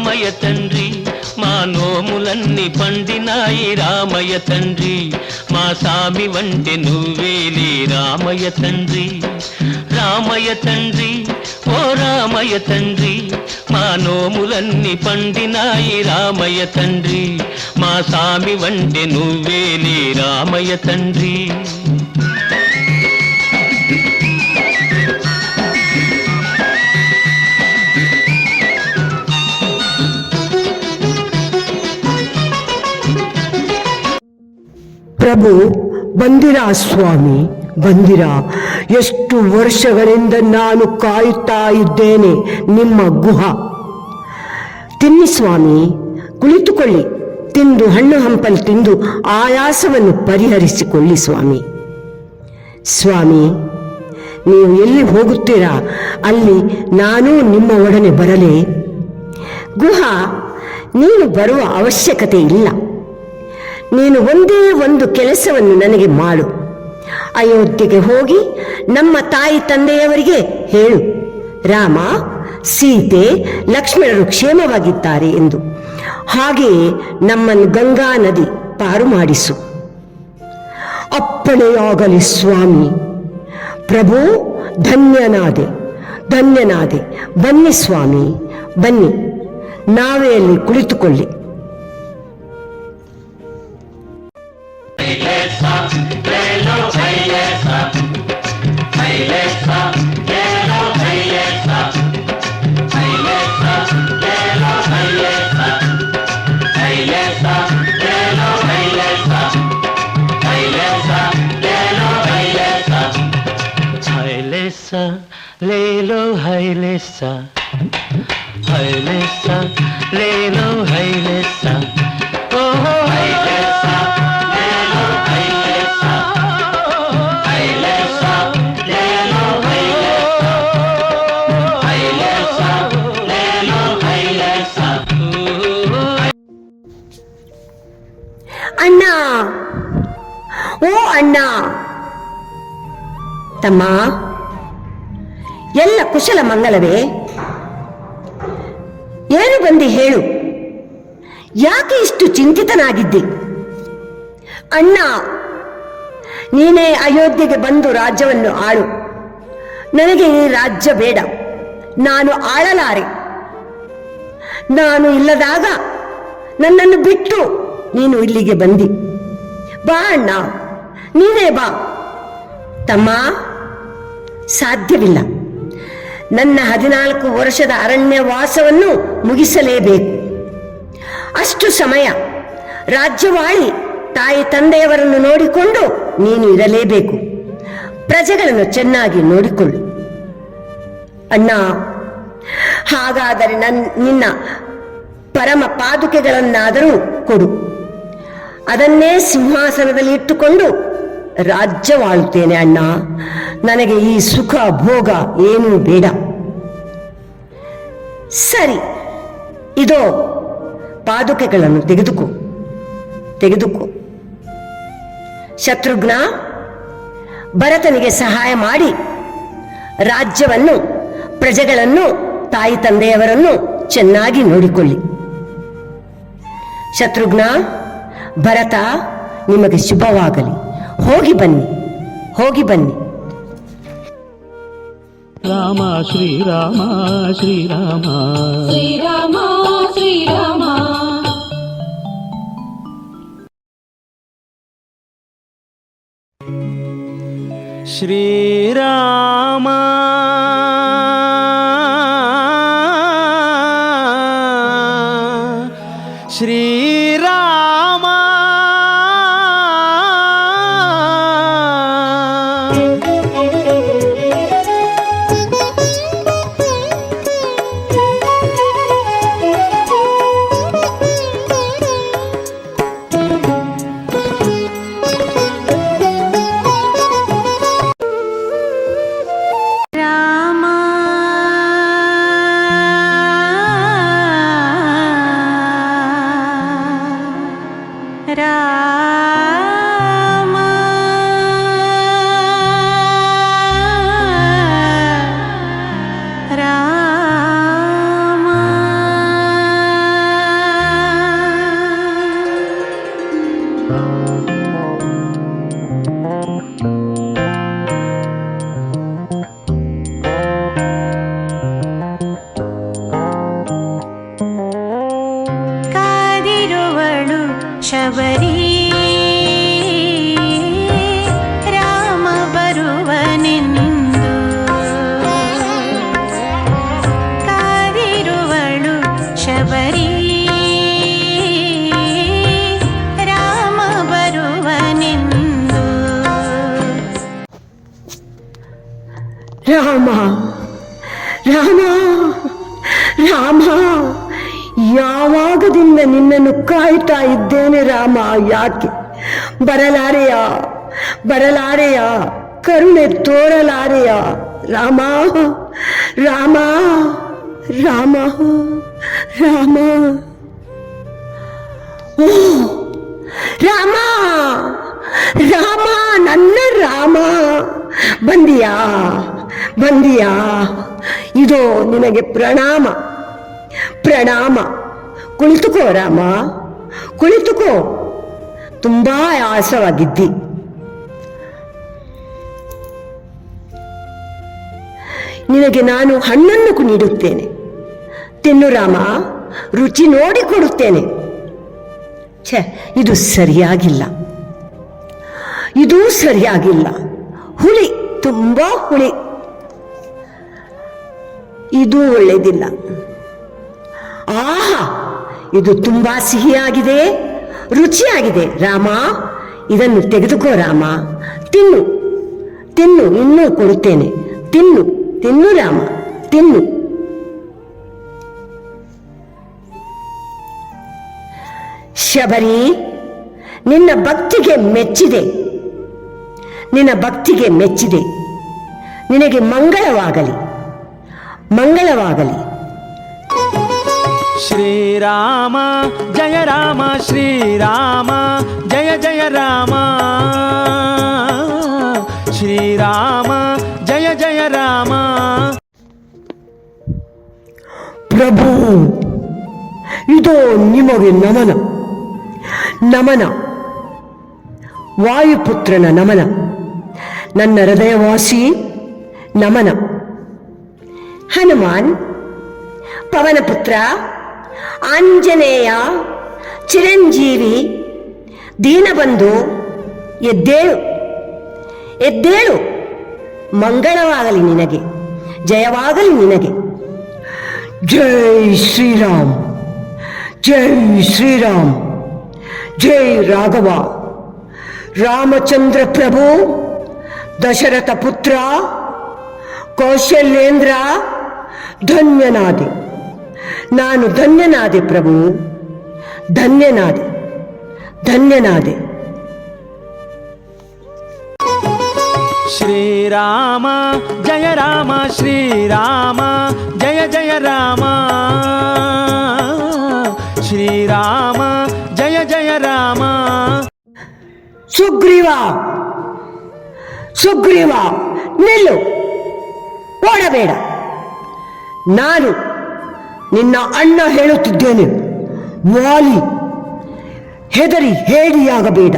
రామయ్య తండ్రి మా నోములన్నీ పండినాయి రామయ్య తండ్రి మా సామి వంటి నువ్వేలి రామయ్య తండ్రి రామయ్య తండ్రి ఓ రామయ్య తండ్రి మా నోములన్నీ పండినాయి రామయ్య తండ్రి మా సామి వంటి నువ్వేలి రామయ్య తండ్రి ಪ್ರಭು ಬಂದಿರಾ ಸ್ವಾಮಿ ಬಂದಿರಾ. ಎಷ್ಟು ವರ್ಷಗಳಿಂದ ನಾನು ಕಾಯುತ್ತಾ ಇದ್ದೇನೆ ನಿಮ್ಮ ಗುಹ. ತಿನ್ನಿ ಸ್ವಾಮಿ, ಕುಳಿತುಕೊಳ್ಳಿ. ತಿಂದು ಹಣ್ಣು ಹಂಪಲು ತಿಂದು ಆಯಾಸವನ್ನು ಪರಿಹರಿಸಿಕೊಳ್ಳಿ ಸ್ವಾಮಿ. ಸ್ವಾಮಿ, ನೀವು ಎಲ್ಲಿ ಹೋಗುತ್ತೀರಾ ಅಲ್ಲಿ ನಾನು ನಿಮ್ಮ ಒಡನೆ ಬರಲೇ? ಗುಹ, ನೀನು ಬರುವ ಅವಶ್ಯಕತೆ ಇಲ್ಲ. ನೀನು ಒಂದೇ ಒಂದು ಕೆಲಸವನ್ನು ನನಗೆ ಮಾಡು. ಅಯೋಧ್ಯೆಗೆ ಹೋಗಿ ನಮ್ಮ ತಾಯಿ ತಂದೆಯವರಿಗೆ ಹೇಳು, ರಾಮ, ಸೀತೆ, ಲಕ್ಷ್ಮಣರು ಕ್ಷೇಮವಾಗಿದ್ದಾರೆ ಎಂದು. ಹಾಗೆಯೇ ನಮ್ಮನ್ನು ಗಂಗಾ ನದಿ ಪಾರು ಮಾಡಿಸು. ಅಪ್ಪಣೆಯಾಗಲಿ ಸ್ವಾಮಿ. ಪ್ರಭು, ಧನ್ಯನಾದೆ ಧನ್ಯನಾದೆ. ಬನ್ನಿ ಸ್ವಾಮಿ, ಬನ್ನಿ, ನಾವೇ ಅಲ್ಲಿ ಕುಳಿತುಕೊಳ್ಳಿ. ले लो है लेसा, है लेसा, ले लो है लेसा, ओ है लेसा, ले लो है लेसा, है लेसा, ले लो है लेसा, है लेसा, ले लो है लेसा. ಅಣ್ಣ, ಓ ಅಣ್ಣ, ತಮ್ಮ, ಎಲ್ಲ ಕುಶಲ ಮಂಗಲವೇ? ಏನು ಬಂದಿ ಹೇಳು, ಯಾಕೆ ಇಷ್ಟು ಚಿಂತಿತನಾಗಿದ್ದಿ? ಅಣ್ಣ, ನೀನೇ ಅಯೋಧ್ಯೆಗೆ ಬಂದು ರಾಜ್ಯವನ್ನು ಆಳು. ನನಗೆ ಈ ರಾಜ್ಯ ಬೇಡ, ನಾನು ಆಳಲಾರೆ. ನಾನು ಇಲ್ಲದಾಗ ನನ್ನನ್ನು ಬಿಟ್ಟು ನೀನು ಇಲ್ಲಿಗೆ ಬಂದಿ. ಬಾ ಅಣ್ಣ, ನೀನೇ ಬಾ. ತಮ್ಮ, ಸಾಧ್ಯವಿಲ್ಲ. ನನ್ನ 14 ವರ್ಷದ ಅರಣ್ಯವಾಸವನ್ನು ಮುಗಿಸಲೇಬೇಕು. ಅಷ್ಟು ಸಮಯ ರಾಜ್ಯವಾಳಿ ತಾಯಿ ತಂದೆಯವರನ್ನು ನೋಡಿಕೊಂಡು ನೀನು ಇರಲೇಬೇಕು. ಪ್ರಜೆಗಳನ್ನು ಚೆನ್ನಾಗಿ ನೋಡಿಕೊಳ್ಳು. ಅಣ್ಣ, ಹಾಗಾದರೆ ನಿನ್ನ ಪರಮ ಪಾದುಕೆಗಳನ್ನಾದರೂ ಕೊಡು. ಅದನ್ನೇ ಸಿಂಹಾಸನದಲ್ಲಿ ಇಟ್ಟುಕೊಂಡು ರಾಜ್ಯವಾಳುತ್ತೇನೆ ಅಣ್ಣ. ನನಗೆ ಈ ಸುಖ ಭೋಗ ಏನೂ ಬೇಡ. ಸರಿ, ಇದೋ ಪಾದುಕೆಗಳನ್ನು ತೆಗೆದುಕೋ. ಶತ್ರುಘ್ನ, ಭರತನಿಗೆ ಸಹಾಯ ಮಾಡಿ ರಾಜ್ಯವನ್ನು, ಪ್ರಜೆಗಳನ್ನು, ತಾಯಿ ತಂದೆಯವರನ್ನು ಚೆನ್ನಾಗಿ ನೋಡಿಕೊಳ್ಳಿ. ಶತ್ರುಘ್ನ, ಭರತ, ನಿಮಗೆ ಶುಭವಾಗಲಿ. ಹೋಗಿ ಬನ್ನಿ. ರಾಮ ಶ್ರೀರಾಮ ಶ್ರೀರಾಮ ಶ್ರೀರಾಮ ಶ್ರೀರಾಮ ಶ್ರೀರಾಮ ಶ್ರೀರಾಮ ಶಬರಿ ರಾಮ ಬರುವನೆಂದು ಕಾದಿರುವಳು ಶಬರಿ ರಾಮ ಬರುವನೆಂದು. ರಾಮ ರಾಮ ರಾಮ, ಯಾವಾಗದಿಂದ ನಿನ್ನನ್ನು ಕಾಯ್ತಾ ಇದ್ದೇನೆ ರಾಮ. ಯಾಕೆ ಬರಲಾರೆಯ ಬರಲಾರೆಯ, ಕರುಣೆ ತೋರಲಾರೆಯ ರಾಮ ರಾಮ ರಾಮ ರಾಮ. ಓ ರಾಮ ರಾಮ, ನನ್ನ ರಾಮ, ಬಂದಿಯಾ ಬಂದಿಯಾ? ಇದು ನಿನಗೆ ಪ್ರಣಾಮ ಪ್ರಣಾಮ. ಕುಳಿತುಕೋ ರಾಮ, ಕುಳಿತುಕೋ. ತುಂಬಾ ಆಯಾಸವಾಗಿದ್ದಿ. ನಿನಗೆ ನಾನು ಹಣ್ಣನ್ನು ನೀಡುತ್ತೇನೆ, ತಿನ್ನು ರಾಮ, ರುಚಿ ನೋಡಿ ಕೊಡುತ್ತೇನೆ. ಛೆ, ಇದು ಸರಿಯಾಗಿಲ್ಲ, ಇದು ಸರಿಯಾಗಿಲ್ಲ. ಹುಳಿ, ತುಂಬಾ ಹುಳಿ, ಇದು ಒಳ್ಳೆಯದಿಲ್ಲ. ಆಹಾ, ಇದು ತುಂಬಾ ಸಿಹಿಯಾಗಿದೆ, ರುಚಿಯಾಗಿದೆ. ರಾಮ, ಇದನ್ನು ತೆಗೆದುಕೋ ರಾಮ, ತಿನ್ನು ತಿನ್ನು, ಇನ್ನೂ ಕೊಡುತ್ತೇನೆ. ತಿನ್ನು ತಿನ್ನು ರಾಮ, ತಿನ್ನು. ಶಬರಿ, ನಿನ್ನ ಭಕ್ತಿಗೆ ಮೆಚ್ಚಿದೆ, ನಿನ್ನ ಭಕ್ತಿಗೆ ಮೆಚ್ಚಿದೆ. ನಿನಗೆ ಮಂಗಳವಾಗಲಿ, ಮಂಗಳವಾಗಲಿ. ಶ್ರೀರಾಮ ಜಯ ರಾಮ, ಶ್ರೀರಾಮ ಜಯ ಜಯ ರಾಮ, ಶ್ರೀರಾಮ ಜಯ ಜಯ ರಾಮ. ಪ್ರಭು, ಇದು ನಿಮಗೆ ನಮನ, ನಮನ, ವಾಯುಪುತ್ರನ ನಮನ, ನನ್ನ ಹೃದಯವಾಸಿ ನಮನ. ಹನುಮಾನ್, ಪವನಪುತ್ರ, ಆಂಜನೇಯ, ಚಿರಂಜೀವಿ, ದೀನಬಂಧು, ಎದ್ದೇಳು ಎದ್ದೇಳು. ಮಂಗಳವಾಗಲಿ ನಿನಗೆ, ಜಯವಾಗಲಿ ನಿನಗೆ. ಜೈ ಶ್ರೀರಾಮ್, ಜೈ ಶ್ರೀರಾಮ್, ಜೈ ರಾಘವ. ರಾಮಚಂದ್ರ ಪ್ರಭು, ದಶರಥ ಪುತ್ರ, ಕೌಶಲ್ಯೇಂದ್ರ, ಧನ್ಯನಾದೆ, ನಾನು ಧನ್ಯನಾದೆ ಪ್ರಭು, ಧನ್ಯನಾದೆ, ಧನ್ಯನಾದೆ. ಶ್ರೀರಾಮ ಜಯ ರಾಮ, ಶ್ರೀರಾಮ ಜಯ ಜಯ ರಾಮ, ಶ್ರೀರಾಮ ಜಯ ಜಯ ರಾಮ. ಸುಗ್ರೀವ, ಸುಗ್ರೀವ, ನಿಲ್ಲು, ಓಡಬೇಡ. ನಾನು ನಿನ್ನ ಅಣ್ಣ ಹೇಳುತ್ತಿದ್ದೇನೆ. ವಾಲಿ, ಹೆದರಿ ಹೇಡಿಯಾಗಬೇಡ.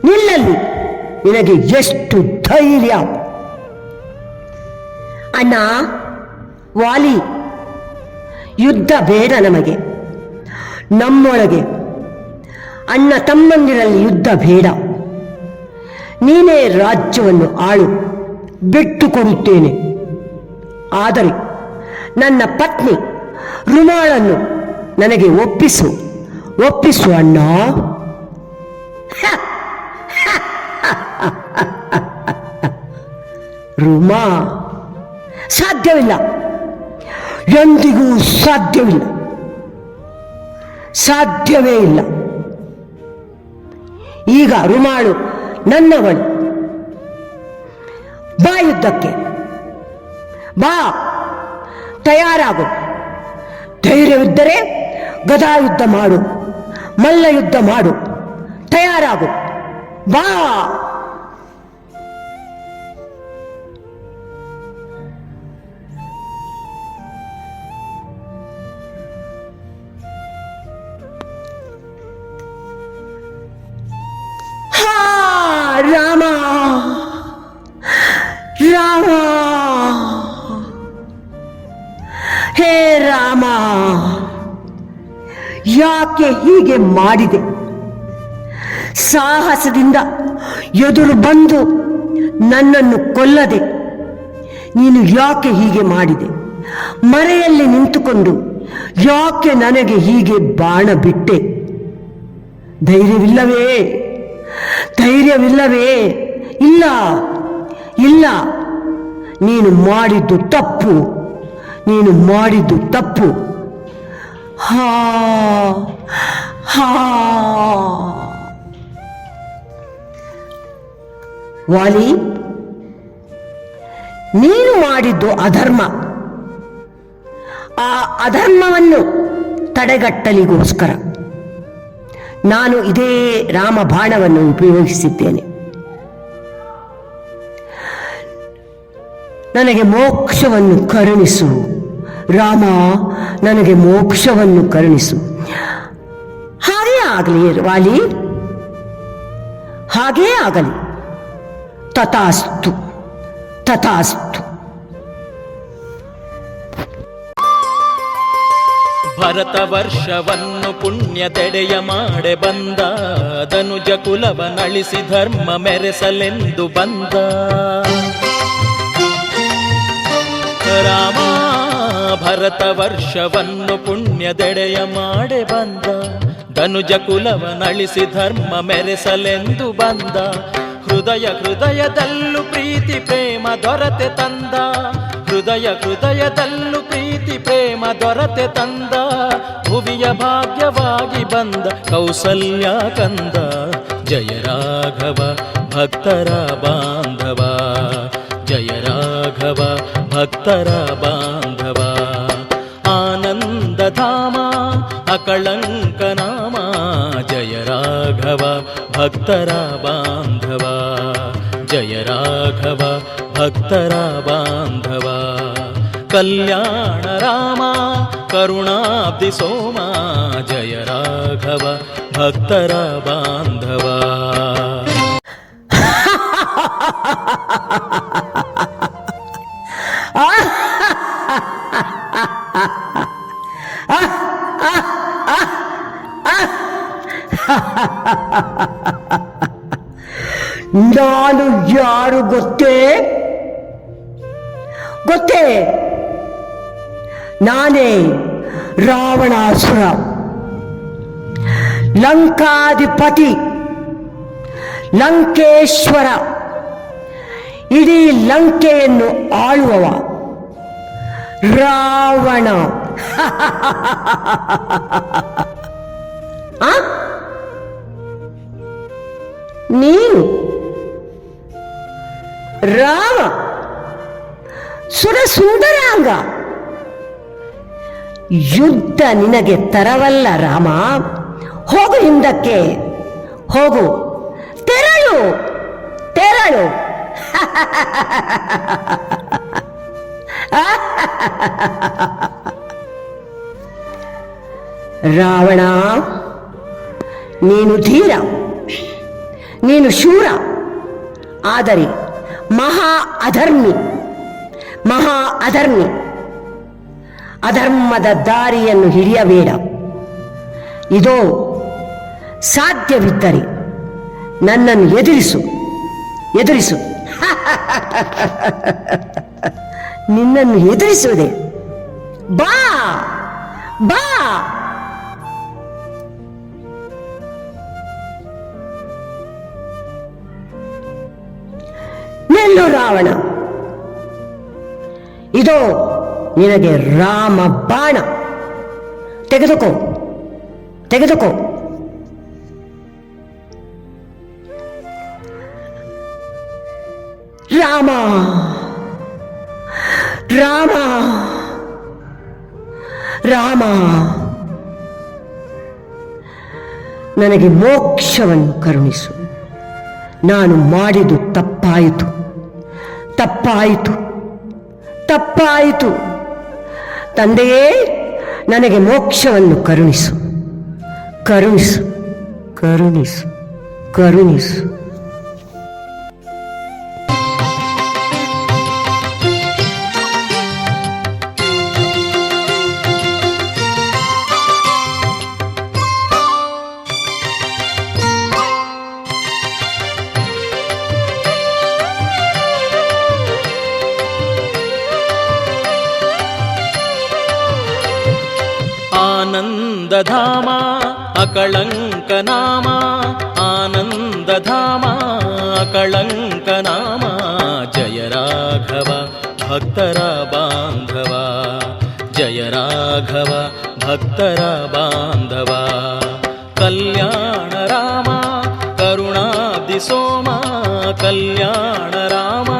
ನಿಲ್ಲಲ್ಲಿ, ನಿನಗೆ ಎಷ್ಟು ಧೈರ್ಯ. ಅಣ್ಣ ವಾಲಿ, ಯುದ್ಧ ಬೇಡ ನಮಗೆ, ನಮ್ಮೊಳಗೆ ಅಣ್ಣ ತಮ್ಮಂದಿರಲ್ಲಿ ಯುದ್ಧ ಬೇಡ. ನೀನೇ ರಾಜ್ಯವನ್ನು ಆಳು, ಬಿಟ್ಟು ಕೊಡುತ್ತೇನೆ. ಆದರೆ ನನ್ನ ಪತ್ನಿ ರುಮಾಳನ್ನು ನನಗೆ ಒಪ್ಪಿಸು, ಒಪ್ಪಿಸು ಅಣ್ಣ. ರುಮಾ, ಸಾಧ್ಯವಿಲ್ಲ, ಎಂದಿಗೂ ಸಾಧ್ಯವಿಲ್ಲ, ಸಾಧ್ಯವೇ ಇಲ್ಲ. ಈಗ ರುಮಾಳು ನನ್ನವಳು. ಬಾ ಯುದ್ಧಕ್ಕೆ, ಬಾ, ತಯಾರಾಗು. ಧೈರ್ಯವಿದ್ದರೆ ಗದಾ ಯುದ್ಧ ಮಾಡು, ಮಲ್ಲ ಯುದ್ಧ ಮಾಡು. ತಯಾರಾಗು, ಬಾ. ರಾಮ ರಾಮ, ಹೇ ರಾಮ, ಯಾಕೆ ಹೀಗೆ ಮಾಡಿದೆ? ಸಾಹಸದಿಂದ ಎದುರು ಬಂದು ನನ್ನನ್ನು ಕೊಲ್ಲದೆ ನೀನು ಯಾಕೆ ಹೀಗೆ ಮಾಡಿದೆ? ಮರೆಯಲ್ಲಿ ನಿಂತುಕೊಂಡು ಯಾಕೆ ನನಗೆ ಹೀಗೆ ಬಾಣ ಬಿಟ್ಟೆ? ಧೈರ್ಯವಿಲ್ಲವೇ? ಧೈರ್ಯವಿಲ್ಲವೇ? ಇಲ್ಲ ಇಲ್ಲ, ನೀನು ಮಾಡಿದ್ದು ತಪ್ಪು, ನೀನು ಮಾಡಿದ್ದು ತಪ್ಪು. ಹಾ ಹಾ ವಾಲಿ, ನೀನು ಮಾಡಿದ್ದು ಅಧರ್ಮ. ಆ ಅಧರ್ಮವನ್ನು ತಡೆಗಟ್ಟಲಿಗೋಸ್ಕರ ನಾನು ಇದೇ ರಾಮ ಬಾಣವನ್ನು ಉಪಯೋಗಿಸಿದ್ದೇನೆ. ನನಗೆ ಮೋಕ್ಷವನ್ನು ಕರುಣಿಸು ರಾಮ, ನನಗೆ ಮೋಕ್ಷವನ್ನು ಕರುಣಿಸು. ಹಾಗೇ ಆಗಲಿ ವಾಲಿ, ಹಾಗೇ ಆಗಲಿ. ತಥಾಸ್ತು ತಥಾಸ್ತು. ಭರತ ವರ್ಷವನ್ನು ಪುಣ್ಯದೆಡೆಯ ಮಾಡೆ ಬಂದ, ಧನುಜ ಕುಲವನಳಿಸಿ ಧರ್ಮ ಮೆರೆಸಲೆಂದು ಬಂದ ರಾಮ. ಭರತ ವರ್ಷವನ್ನು ಪುಣ್ಯದೆಡೆಯ ಮಾಡೆ ಬಂದ, ಧನುಜ ಕುಲವನಳಿಸಿ ಧರ್ಮ ಮೆರೆಸಲೆಂದು ಬಂದ. ಹೃದಯ ಹೃದಯದಲ್ಲೂ ಪ್ರೀತಿ ಪ್ರೇಮ ದೊರತೆ ತಂದ, ಹೃದಯ ಹೃದಯದಲ್ಲೂ ಪ್ರೀತಿ ಪ್ರೇಮ ದೊರತೆ ತಂದ. ಭುವಿಯ ಭಾಗ್ಯವಾಗಿ ಬಂದ ಕೌಸಲ್ಯ ಕಂದ. ಜಯ ರಾಘವ ಭಕ್ತರ ಬಾಂಧವ, ಜಯ ರಾಘವ ಭಕ್ತರ ಬಾಂಧವ. ಆನಂದಧಾಮ ಅಕಳಂಕ ನಾಮ, ಜಯ ರಾಘವ ಭಕ್ತರ ಬಾಂಧವ, ಜಯ ರಾಘವ ಭಕ್ತರ ಬಾಂಧವ. ಕಲ್ಯಾಣ ರಾಮ ಕರುಣಾಬ್ಧಿ ಸೋಮ, ಜಯ ರಾಘವ ಭಕ್ತರ ಬಾಂಧವ. ನಾನು ಯಾರು ಗೊತ್ತೇ? ಗೊತ್ತೇ? ನಾನೇ ರಾವಣಾಸುರ, ಲಂಕಾಧಿಪತಿ, ಲಂಕೇಶ್ವರ, ಇಡೀ ಲಂಕೆಯನ್ನು ಆಳುವವ ರಾವಣ. ನೀನು ರಾಮ, ಸುರ ಸುಂದರಾಂಗ, ಯುದ್ಧ ನಿನಗೆ ತರವಲ್ಲ ರಾಮ. ಹೋಗು ಹಿಂದಕ್ಕೆ, ಹೋಗು, ತೆರಳು ತೆರಳು. ರಾವಣ, ನೀನು ಧೀರ, ನೀನು ಶೂರ, ಆದರೆ ಮಹಾ ಅಧರ್ಮಿ, ಮಹಾ ಅಧರ್ಮಿ. ಅಧರ್ಮದ ದಾರಿಯನ್ನು ಹಿಡಿಯಬೇಡ. ಇದೋ ಸಾಧ್ಯವಿದ್ದರೆ ನನ್ನನ್ನು ಎದುರಿಸು, ಎದುರಿಸು. ನಿನ್ನನ್ನು ಎದುರಿಸುವುದೇ? ಬಾ ಬಾ. ನಿಲ್ಲು ರಾವಣ, ಇದೋ ನಿನಗೆ ರಾಮ ಬಾಣ. ತೆಗೆದುಕೋ, ತೆಗೆದುಕೋ. ರಾಮ ರಾಮ ರಾಮ, ನನಗೆ ಮೋಕ್ಷವನ್ನು ಕರುಣಿಸು. ನಾನು ಮಾಡಿದ್ದು ತಪ್ಪಾಯಿತು, ತಪ್ಪಾಯಿತು, ತಪ್ಪಾಯಿತು. ತಂದೆಯೇ, ನನಗೆ ಮೋಕ್ಷವನ್ನು ಕರುಣಿಸು, ಕರುಣಿಸು, ಕರುಣಿಸು, ಕರುಣಿಸು. ಆನಂದಧಾಮ ಅಕಳಂಕನಾಮ ಆನಂದಧಾಮ ಅಕಳಂಕನಾಮ ಜಯ ರಾಘವ ಭಕ್ತರ ಬಾಂಧವ ಜಯ ರಾಘವ ಭಕ್ತರ ಬಾಂಧವ ಕಲ್ಯಾಣ ರಾಮ ಕರುಣಾಬ್ಧಿ ಸೋಮ ಕಲ್ಯಾಣ ರಾಮ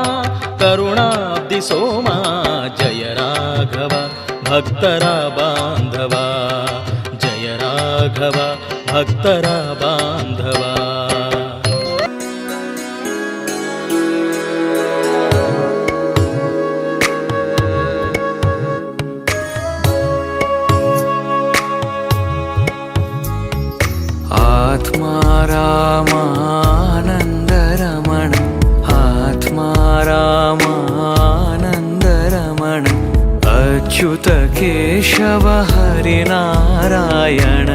ಕರುಣಾಬ್ಧಿ ಸೋಮ ಜಯ ರಾಘವ ಭಕ್ತರ ಬಾಂಧವ ಜಯ ರಾಘವ ಭಕ್ತರ ಬಾಂಧವ आत्मा रामानन्दरमण आत्मा रामानन्दरमण अच्युत केशव हरिनारायण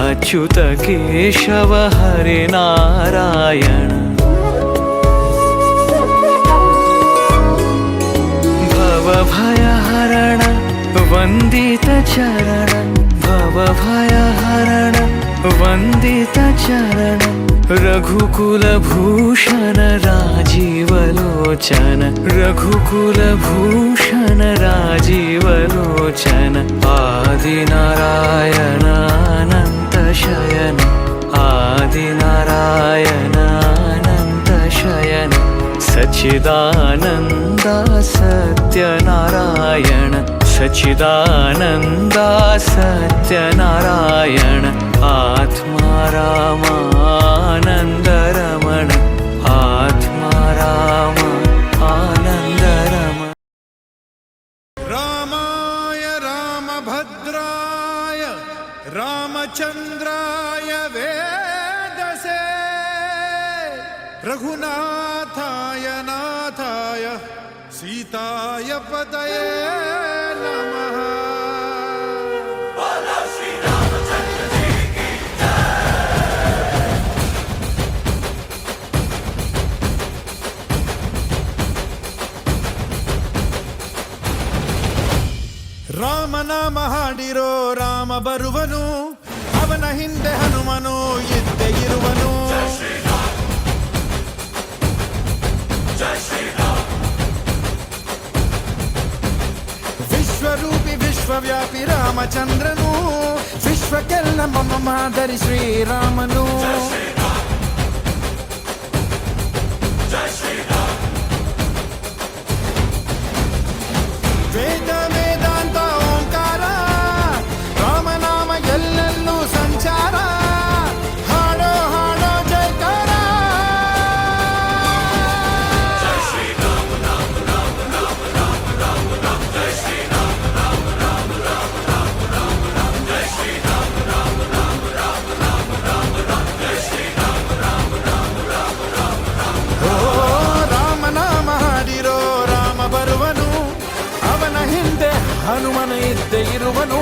अच्युत केशव हरिनारायण भवभयहरण वन्दित चरण भवभयहरण वन्दित चरण रघुकुलभूषण राजीवलोचन रघुकुलभूषण राजीवलोचन आदिनारायण अनन्त शयन आदिनारायण अनन्त शयन सच्चिदानन्द सत्यनारायण सच्चिदानन्दा सत्यनारायण आत्मा रामानन्दरमण आत्मा राम आनन्दरमण रामाय रामभद्राय रामचन्द्राय वेदसे रघुनाथाय नाथाय सीताय पतये नमः। ರಾಮನಾಮ ಹಾಡಿರೋ ರಾಮ ಬರುವನು ಅವನ ಹಿಂದೆ ಹನುಮನು ಇದ್ದೇ ಇರುವನು ವಿಶ್ವರೂಪಿ ವಿಶ್ವವ್ಯಾಪಿ ರಾಮಚಂದ್ರನು ವಿಶ್ವಕ್ಕೆಲ್ಲ ಮಮ ಮಾದರಿ ಶ್ರೀರಾಮನು ವೇದ ವೇದಾಂತ ಓಂಕಾರ ರಾಮನಾಮ ಎಲ್ಲೆಲ್ಲೂ ಸಂಚಾರ ಹಾಡೋ ಹಾಡೋ ಜಯಕಾರ ಓ ರಾಮನಾಮ ಹಾಡಿರೋ ರಾಮ ಬರುವನು ಅವನ ಹಿಂದೆ ಹನುಮನ ಇದ್ದೇ ಇರುವನು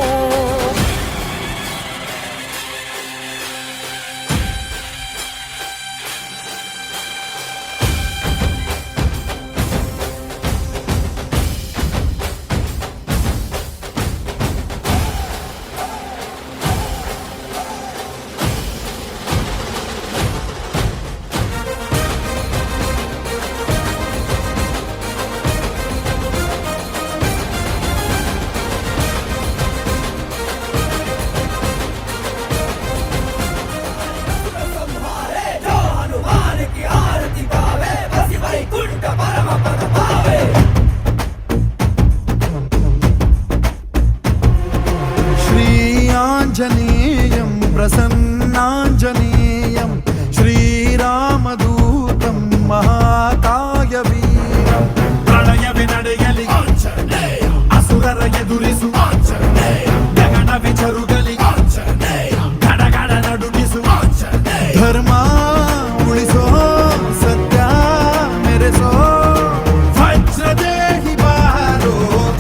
श्रीआञ्जनेयं प्रसन्नाञ्जनेयं श्रीरामदूतं महाकायवीरं प्रणयवि ನಡೆಯಲಿ असुरर ಎದುರಿಸು ಗಗನವಿ ಜರುಗಲಿ ಗಡಗಡ ನಡುಗಿಸು ಧರ್ಮ ಉಳಿಸೋ ಸತ್ಯ ಮೆರೆಸೋ ವಜ್ರದೇಹಿ ಬಾರೋ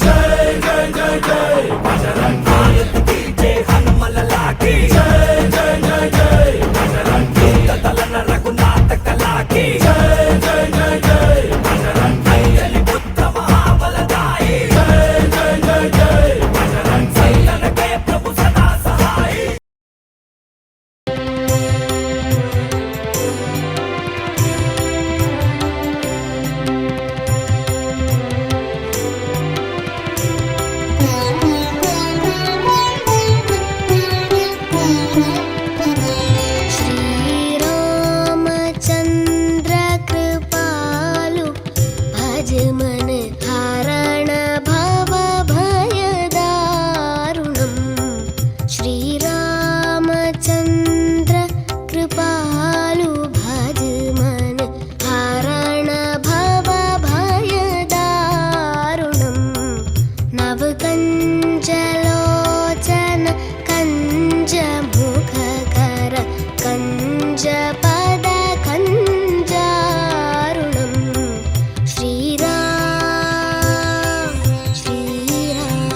ಜೈ ಜೈ ಜೈ ಜೈ ಬಜರಂಗಿ ಜೈ ಜೈ श्रीरामचन्द्र कृपालु भज मन हरण भव भयदारुणम् श्रीरामचन्द्र कृपालु भज मन हरण भव भयदारुणम् नवकञ्जलोचन कञ्जमुखकर कञ्जपद कञ्जारुणम् श्रीराम श्रीराम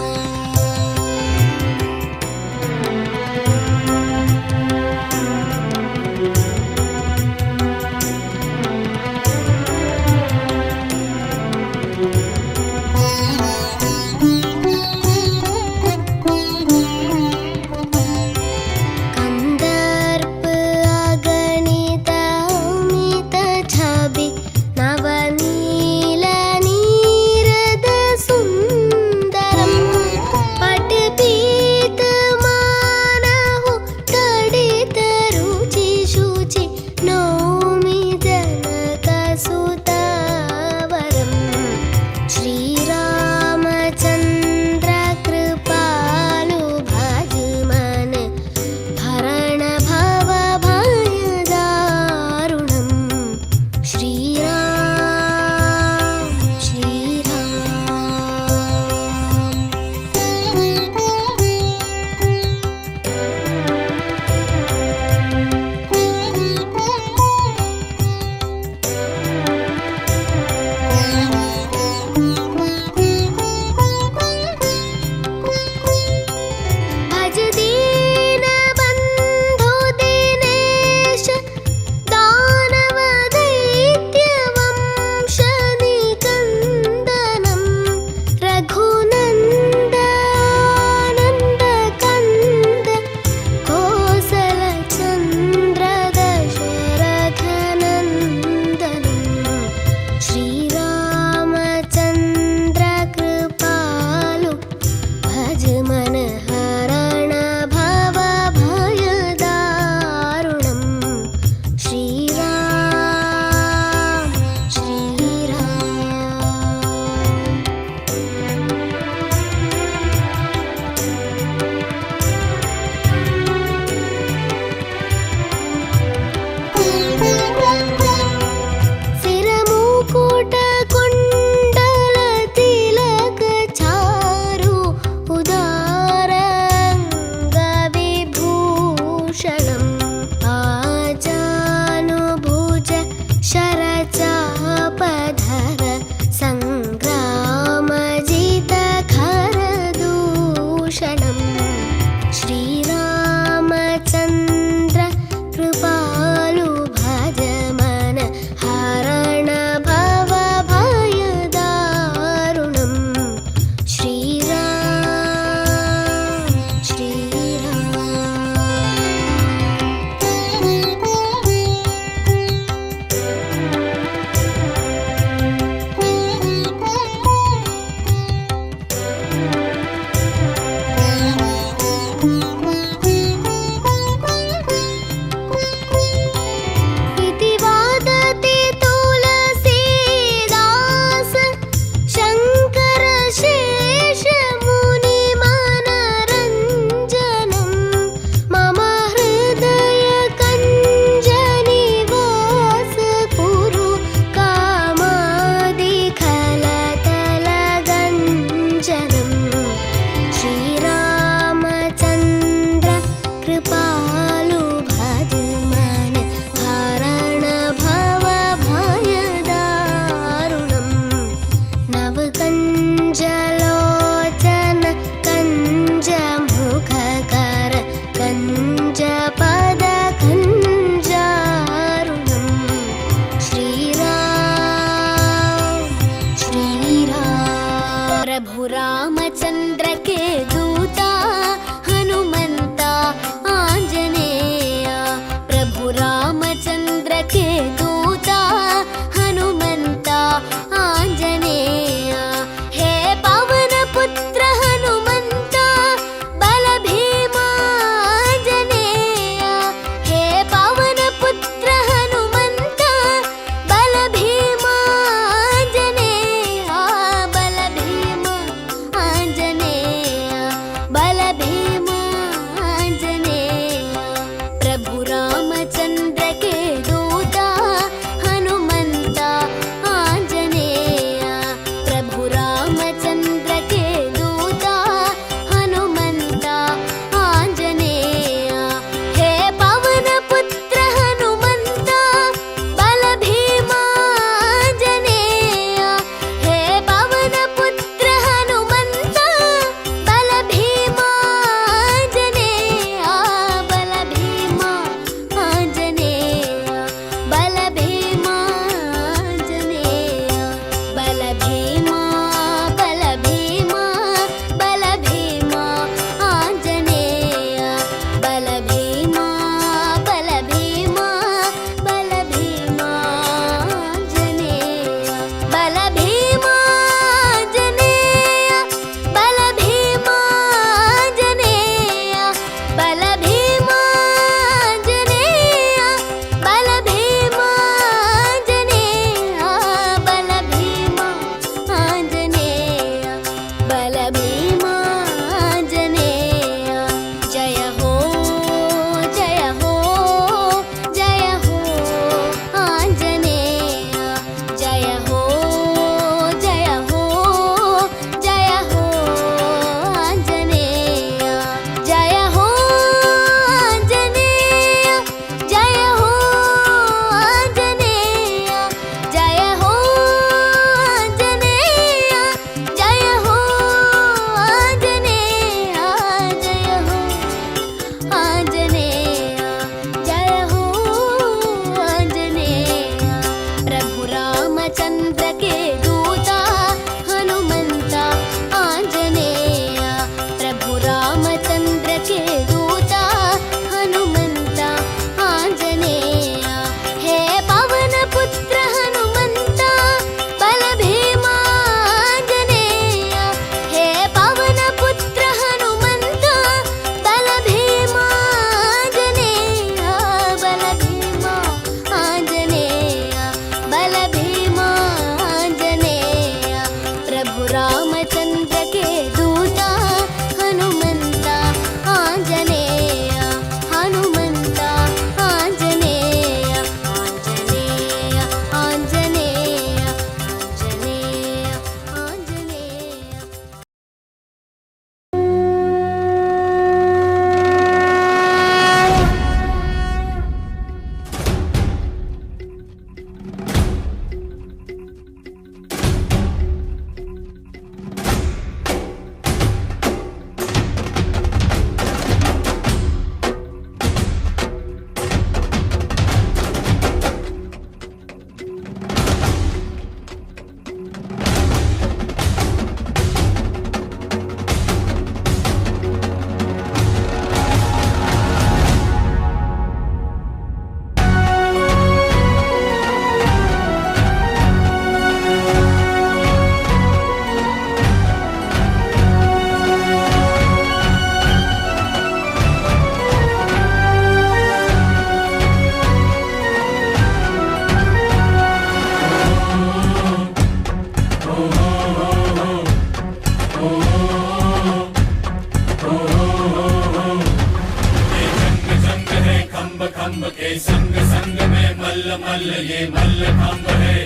खम्ब के संग संग में मल्ल मल्ल ये मल्ल खम्ब है,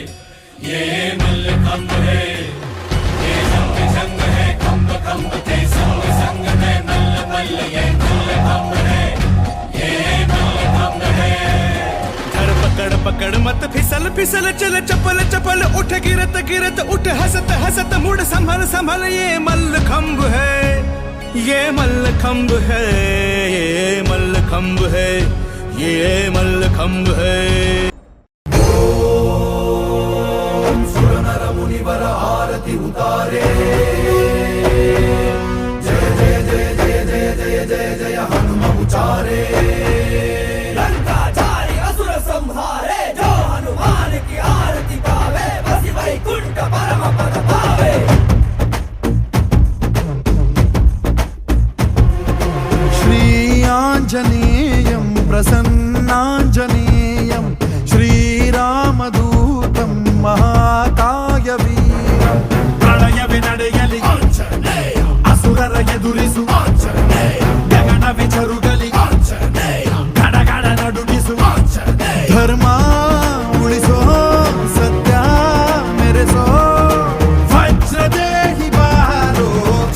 ये मल्ल खम्ब है, ये जंग जंग है खम्ब खम्ब के संग संग में मल्ल मल्ल ये मल्ल खम्ब है, ये मल्ल खम्ब है। धर पकड़ पकड़ मत फिसल फिसल चल चपल चपल उठ गिरत गिरत उठ हसत हसत मुड़ संभल संभल ये मल्ल खम्ब है, ये मल्ल खम्ब है, ये मल्ल खम्ब है, ये मल्ल खम्ब है। ओम सुर नर मुनिवर आरती उतारे, जय जय जय जय जय जय जय जय हनुम उचारे। लंकाचारी असुर संहारे, जो हनुमान की आरती पावे, बसी वैकुंठ परम पद पावे। आञ्जनेयं प्रसन्नाञ्जनेयं श्रीरामदूतं महाकायवीरं प्रणय विनडयलि आञ्जनेय, असुरर ಎದುರಿಸು ಆಂಜನೇಯ, ಗಗನ ವಿಚರುಗಲಿ ಆಂಜನೇಯ, ಗಡಗಡ ನಡುಗಿಸು ಆಂಜನೇಯ, धर्म उಳಿಸೋ सत्य मेरेसो वज्रदेहि बारो,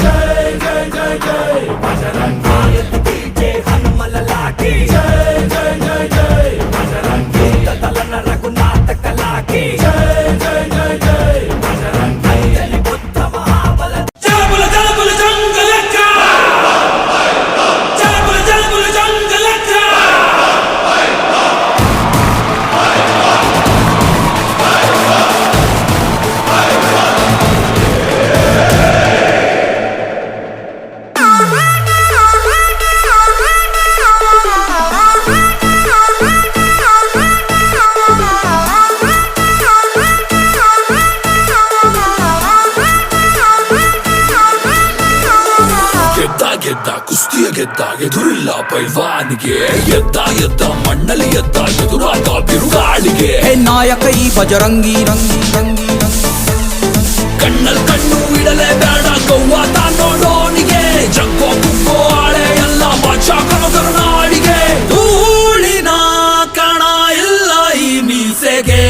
जय जय जय जय बजरंगी जय हनुमल लाठी, जय जय जय जय बजरंगी दलन रघुनाथ कलाकी, जय जय जय जय बजरंगी जय बुद्ध महाबल। जय बोल जंगल का, जय बोल जंगल का। ಗೆದ್ದ ಕುಸ್ತಿಯ ಗೆದ್ದ ಎದುರಿಲ್ಲ ಪೈಲ್ವಾನಿಗೆ, ಎದ್ದ ಎದ್ದ ಮಣ್ಣಲ್ಲಿ ಎದ್ದ ಎದುರಾದ ಬಿರುಗಾಳಿಗೆ, ಹೇ ನಾಯಕ ಈ ಬಜರಂಗಿ ರಂಗಿ ರಂಗಿ ಕಣ್ಣಲ್ ಕಣ್ಣು ಇಡಲೇ ಬೇಡ ಗೌವ ನೋಡೋನಿಗೆ, ಜಗ್ಗೋ ಕುಕ್ಕೋ ಆಳೆ ಎಲ್ಲ ಬಾಚಾ ಕರುನಾಡಿಗೆ, ಧೂಳಿನ ಕಣ ಇಲ್ಲ ಈ ಮೀಸೆಗೆ।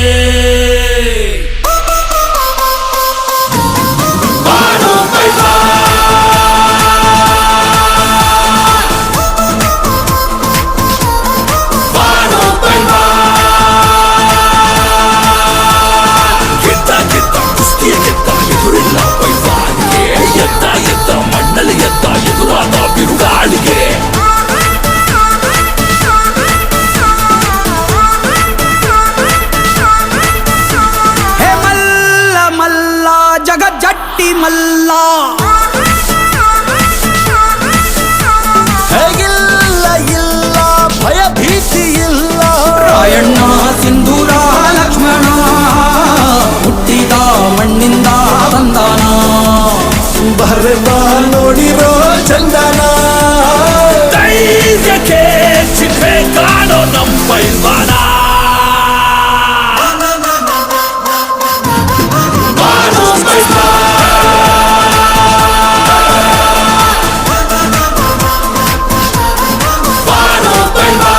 ಬಾರೋ ಪೈಲ್ವಾನ್, ಬಾರೋ ಪೈಲ್ವಾನ್, ಗೆದ್ದ ಗೆದ್ದ ಕುಸ್ತಿಯ ಗೆದ್ದ ಎದುರಿಲ್ಲ ಪೈಲ್ವಾನಿಗೆ, ಎದ್ದ ಎದ್ದ ಮಣ್ಣಲ್ಲಿ ಎದ್ದ ಎದುರಾದ ಬಿರುಗಾಳಿಗೆ। ಹೇ ಮಲ್ಲ ಮಲ್ಲ ಜಗಜ್ಜಟ್ಟಿ ಮಲ್ಲ, ಹೇಗಿಲ್ಲ ಇಲ್ಲ ಭಯ ಭೀತಿ ಇಲ್ಲ, ರಾಯಣ್ಣ ಸಿಂಧೂರ ಲಕ್ಷ್ಮಣ ಹುಟ್ಟಿದ ಮಣ್ಣಿಂದ ತಂದಾನ, ಬರೆದ ನೋಡಿರೋ ಚಂದನ, ಧೈರ್ಯಕ್ಕೆ ಚಿಹ್ನೆ ಕಾಣೋ ನಮ್ ಪೈಲ್ವಾನ। ಬಾರೋ ಪೈಲ್ವಾನ್, ಬಾರೋ ಪೈಲ್ವಾನ್,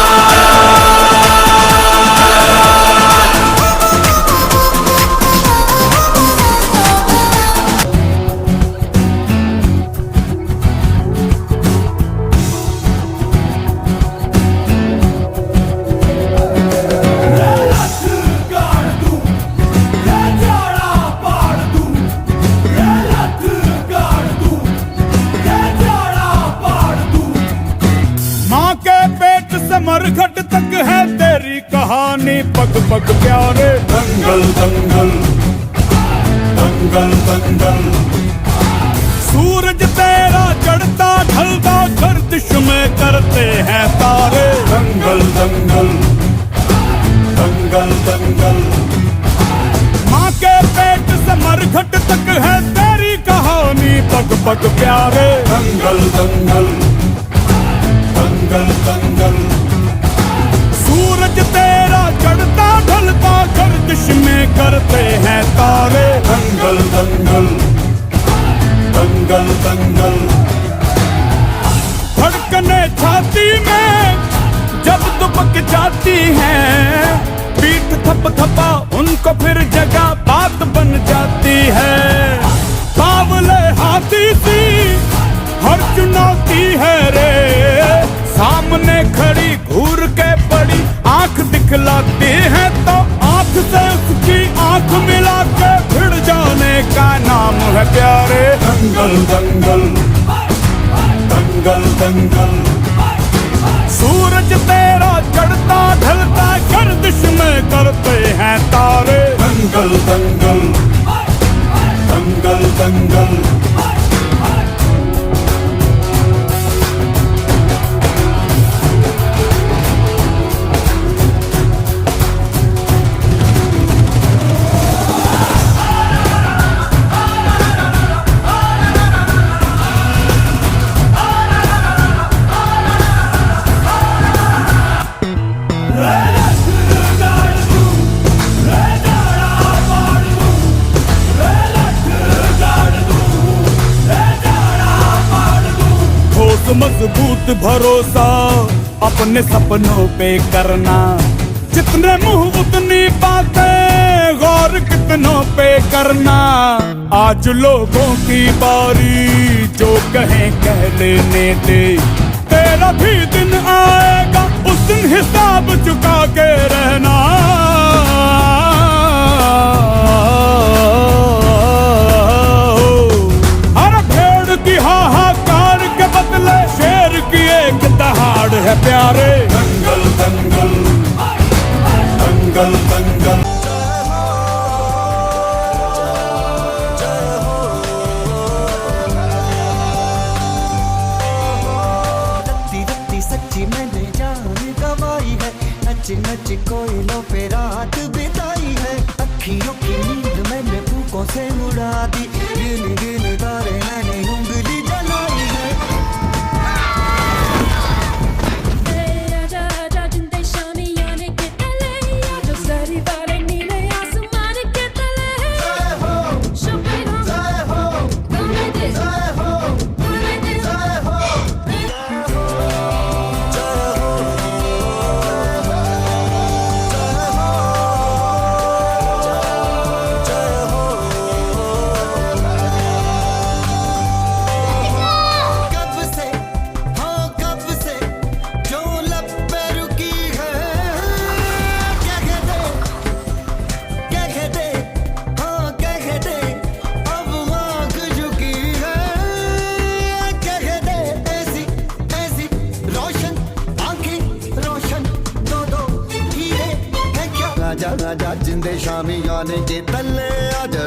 माँ के पेट से मरघट तक है तेरी कहानी, पग पग प्यारे दंगल दंगल दंगल दंगल। सूरज तेरा चढ़ता ढलता गर्दिश में करते हैं तारे, दंगल दंगल दंगल दंगल। माँ के पेट से मरघट तक है तेरी कहानी, पग पग प्यारे दंगल दंगल दंगल दंगल। सूरज तेरा चढ़ता ढलता गर्दिश में करते हैं तारे, दंगल दंगल दंगल दंगल। धड़कने छाती में जब दुबक तो फिर जगह बात बन जाती है। बावले हाथी सी हर चुनौती है रे, सामने खड़ी घूर के बड़ी आंख दिखलाती है तो आंख से उसकी आंख मिला के भिड़ जाने का नाम है प्यारे। दंगल दंगल दंगल दंगल, सूरज तेरा चढ़ता ढलता गर्दिश में करते हैं तारे। दंगल दंगल दंगल दंगल, मजबूत भरोसा अपने सपनों पे करना, जितने मुंह उतनी बातें गौर कितनों पे करना। आज लोगों की बारी जो कहें कह लेने दे, तेरा भी दिन आएगा उस दिन हिसाब चुका के रहना। अरे भेड़ की हाहाकार के बदले शेर की एक दहाड़ है प्यारे। दंगल दंगल दंगल दंगल, रत्ती रत्ती सच्ची मैंने जान गवाई है, नच नच कोयलों पे रात बिताई है। अखियों की नींद मैंने फूकों से उड़ा दी, गिन गिन तारे मैंने उंगली जलाई है। आजा आजा जिंदे शामी गाने के तले आजा।